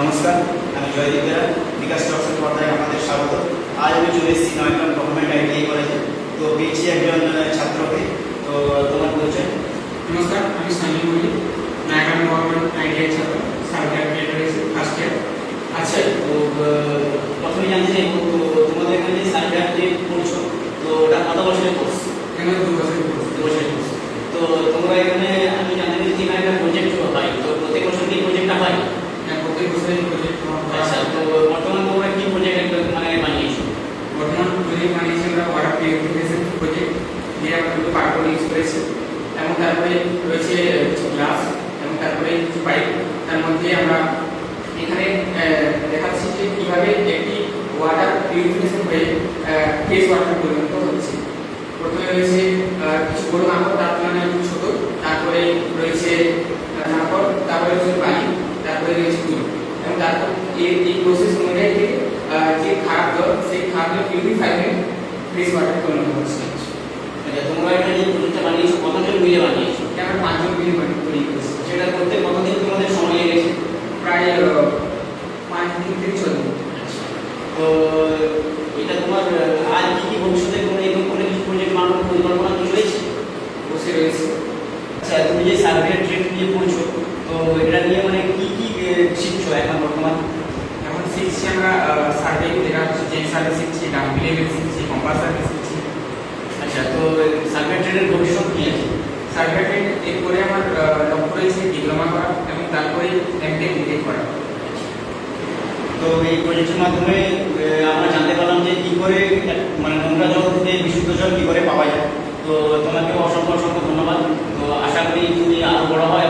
নমস্কার, আমি জয়দীপ বেরা। বিকাশ চর্চার পর্দায় আমাদের স্বাগত। আজ আমি চলে এসেছি নয়গ্রাম গভর্নমেন্ট আইটিআই কলেজে। তো পেয়েছি একজন ছাত্রকে। তো তোমার পরিচয়? নমস্কার, আমি সানি মল্লিক, নয়গ্রাম গভর্নমেন্ট আইটিআই ছাত্র, সার্ভিস রয়েছে ফার্স্ট ইয়ার। আচ্ছা, তো প্রথমে জানতে চাইবো, তো তোমাদের এখানে যে সার্ভিস যে পড়ছো, তো ওটা কত বছরের কোর্স? এখানে 2 বছরের কোর্স। 2 বছরের কোর্স। তো তোমরা এখানে আমি জানতে পেরেছি এখানে একটা প্রজেক্ট হয়, তো প্রত্যেক বছর কি প্রজেক্টটা হয়? প্রত্যেক বছরের প্রজেক্ট। আচ্ছা, তো বর্তমানে তোমরা কি প্রজেক্ট মানে বানিয়েছো? বর্তমান প্রজেক্ট বানিয়েছি আমরা ওয়াটার পিউরিফিকেশন প্রজেক্ট, দিয়ে আমরা দুটো কার্বন ইউজ করেছি, এবং তারপরে রয়েছে কিছু গ্লাস, এবং তারপরে কিছু পাইপ। তার মধ্যে আমরা এখানে দেখাচ্ছি যে কীভাবে একটি ওয়াটার পিউরিফিকেশন হয়ে ফ্রেশ ওয়াটার পরিণত হচ্ছে। প্রথমে রয়েছে কিছু বড় মাকড়, তার তুলনায় একটু ছোট, তারপরে রয়েছে মাকড়, তারপরে রয়েছে পানি, তারপরে রয়েছে তুলো, এবং তারপর এই প্রসেস অনুযায়ী যে খারাপ জল, সেই খারাপ জল পিউরিফাই হয়ে ফ্রেশ ওয়াটার পরিণত হচ্ছে। আচ্ছা, তোমরা এটা যে প্রজেক্টটা বানিয়েছো কতজন মিলে বানিয়েছো? এটা আমরা 5 জন মিলে তৈরি করেছি। সেটা করতে কতদিন তোমাদের সময় লেগেছে? প্রায় 5 দিন থেকে 6 দিন। তো এটা তোমার আর কি ভবিষ্যতে কোনো এরকম কোনো কিছু প্রজেক্ট বানানোর পরিকল্পনা কি রয়েছে? বসে রয়েছে। আচ্ছা, তুমি যে সার্ভে ট্রেড নিয়ে পড়ছো, তো এটা নিয়ে মানে কি শিখছো এখন বর্তমান? এখন শিখছি আমরা সার্ভে, যেটা হচ্ছে চেন সার্ভে শিখছি, ডাম্পি লেভেল শিখছি, কম্পাস সার্ভে শিখছি। আচ্ছা, তো সার্ভে ট্রেডের ভবিষ্যৎ কি আছে? সার্ভে ট্রেড এরপরে আমার লক্ষ্য রয়েছে ডিপ্লোমা করা, এবং তারপরে এমটেক বিটেক করা। তো এই প্রজেক্টের মাধ্যমে আমরা জানতে পারলাম যে কী করে মানে নোংরা জল থেকে বিশুদ্ধ জল কী করে পাওয়া যায়। তো তোমাকে অসংখ্য অসংখ্য ধন্যবাদ। তো আশা করি তুমি আরও বড় হয়